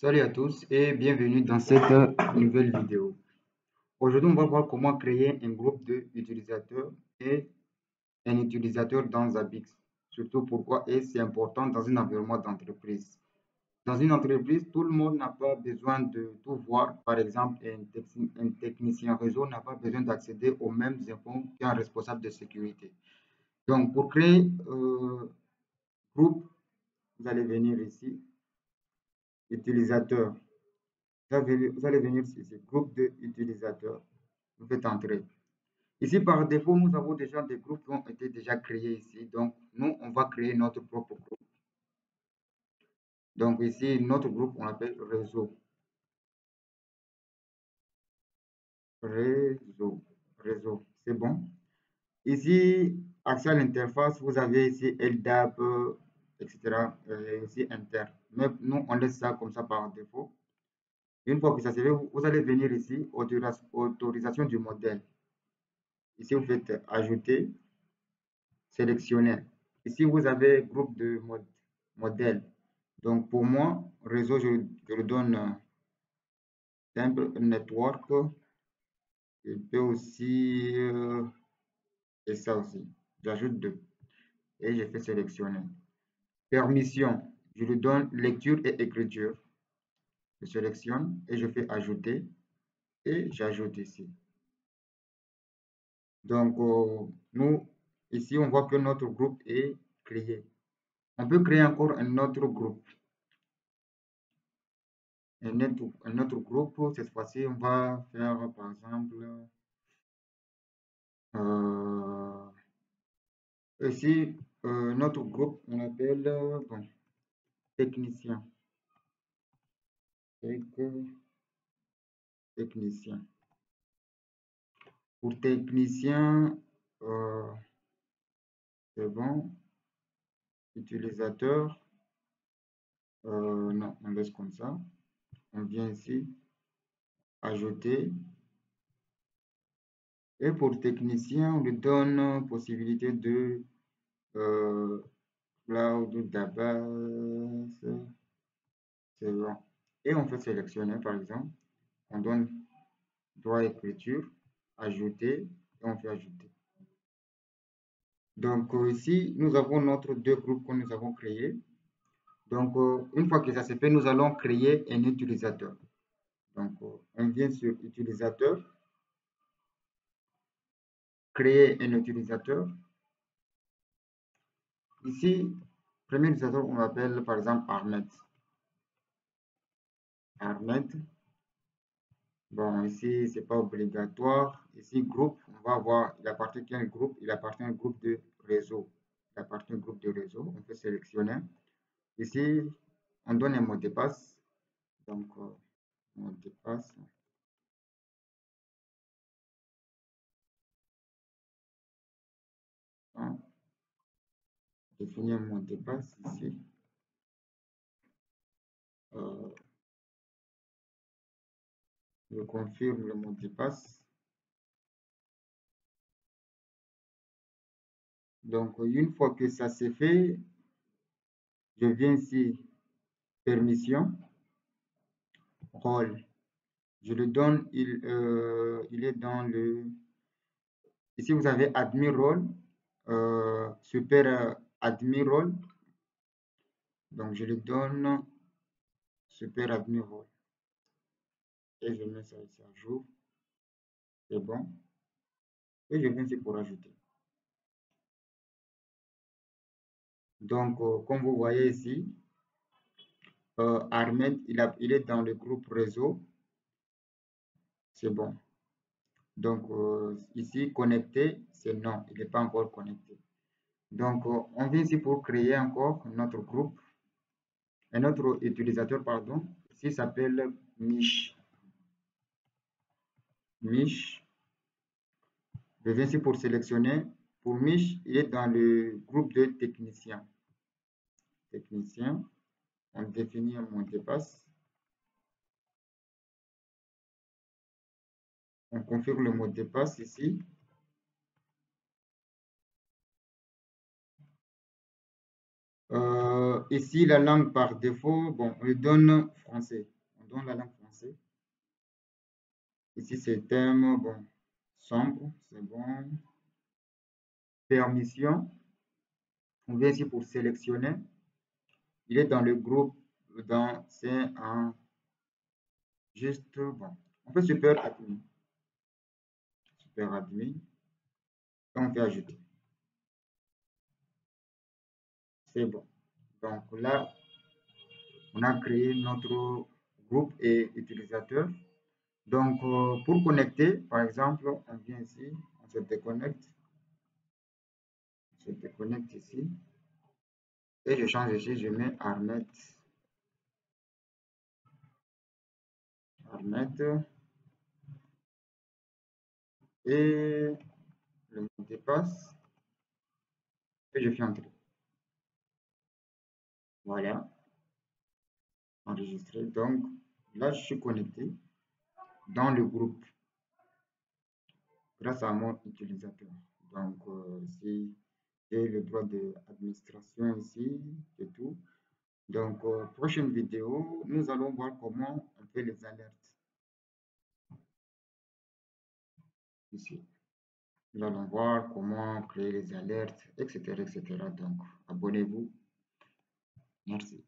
Salut à tous et bienvenue dans cette nouvelle vidéo. Aujourd'hui, on va voir comment créer un groupe d'utilisateurs et un utilisateur dans Zabbix. Surtout pourquoi et c'est important dans un environnement d'entreprise. Dans une entreprise, tout le monde n'a pas besoin de tout voir. Par exemple, un technicien réseau n'a pas besoin d'accéder aux mêmes infos qu'un responsable de sécurité. Donc, pour créer groupe, vous allez venir ici, utilisateur. Vous allez venir ici, groupe d'utilisateurs. Vous faites entrer. Ici, par défaut, nous avons déjà des groupes qui ont été déjà créés ici. Donc, nous, on va créer notre propre groupe. Donc, ici, notre groupe, on l'appelle réseau. Réseau. C'est bon. Ici, accès à l'interface, vous avez ici LDAP, etc. Ici, Inter. Mais nous, on laisse ça comme ça par défaut. Une fois que ça se fait, vous allez venir ici, autorisation du modèle. Ici, vous faites ajouter, sélectionner. Ici, vous avez groupe de modèles. Donc, pour moi, réseau, je le donne simple network. Je peux aussi, et ça aussi. J'ajoute 2 et je fais sélectionner. Permission, je lui donne lecture et écriture. Je sélectionne et je fais ajouter et j'ajoute ici. Donc, nous, ici, on voit que notre groupe est créé. On peut créer encore un autre groupe. Un autre groupe, cette fois-ci, on va faire, par exemple, ici, notre groupe, on appelle bon, technicien. Technicien. Pour technicien, c'est bon. Utilisateur, non, on laisse comme ça. On vient ici, ajouter. Et pour technicien, on lui donne possibilité de cloud, database. C'est bon. Et on fait sélectionner, par exemple. On donne droit écriture, ajouter, et on fait ajouter. Donc ici, nous avons notre 2 groupes que nous avons créés. Donc, une fois que ça s'est fait, nous allons créer un utilisateur. Donc, on vient sur utilisateur, créer un utilisateur. Ici, premier utilisateur, on l'appelle par exemple Ahmed. Ahmed. Bon, ici, c'est pas obligatoire. Ici, groupe, on va voir, il appartient à quel groupe? Il appartient à un groupe de réseau. Il appartient à un groupe de réseau. On peut sélectionner. Ici, on donne un mot de passe. Donc, mot de passe. On définit un mot de passe ici. Je confirme le mot de passe. Donc, une fois que ça c'est fait, je viens ici, permission, rôle. Je le donne, il est dans le... Ici, vous avez admin rôle, super admin rôle. Donc, je le donne super admin rôle. Et je mets ça ici à jour. C'est bon. Et je viens ici pour ajouter. Donc, comme vous voyez ici, Ahmed, il est dans le groupe réseau. C'est bon. Donc, ici, connecté, c'est non, il n'est pas encore connecté. Donc, on vient ici pour créer encore notre groupe. Un autre utilisateur, pardon, ici s'appelle Mich. Mich. Je viens ici pour sélectionner. Pour Mich, il est dans le groupe de techniciens. Technicien. On définit un mot de passe. On configure le mot de passe ici. Ici, la langue par défaut, bon, on lui donne français. on donne la langue française. Ici, c'est thème, bon, sombre, c'est bon. Permission, on vient ici pour sélectionner. Il est dans le groupe, c'est un juste, bon, on fait super admin. Super admin, on fait ajouter. C'est bon. Donc là, on a créé notre groupe et utilisateur. Donc, pour connecter, par exemple, on vient ici, on se déconnecte. On se déconnecte ici. Et je change ici, je mets Armet. Armet. Et le mot de passe. Et je fais entrer. Voilà. Enregistré. Donc, là, je suis connecté dans le groupe grâce à mon utilisateur. Donc, si j'ai le droit d'administration ici et tout. Donc, prochaine vidéo, nous allons voir comment on fait les alertes. Ici, nous allons voir comment créer les alertes, etc., etc. Donc, abonnez-vous. Merci.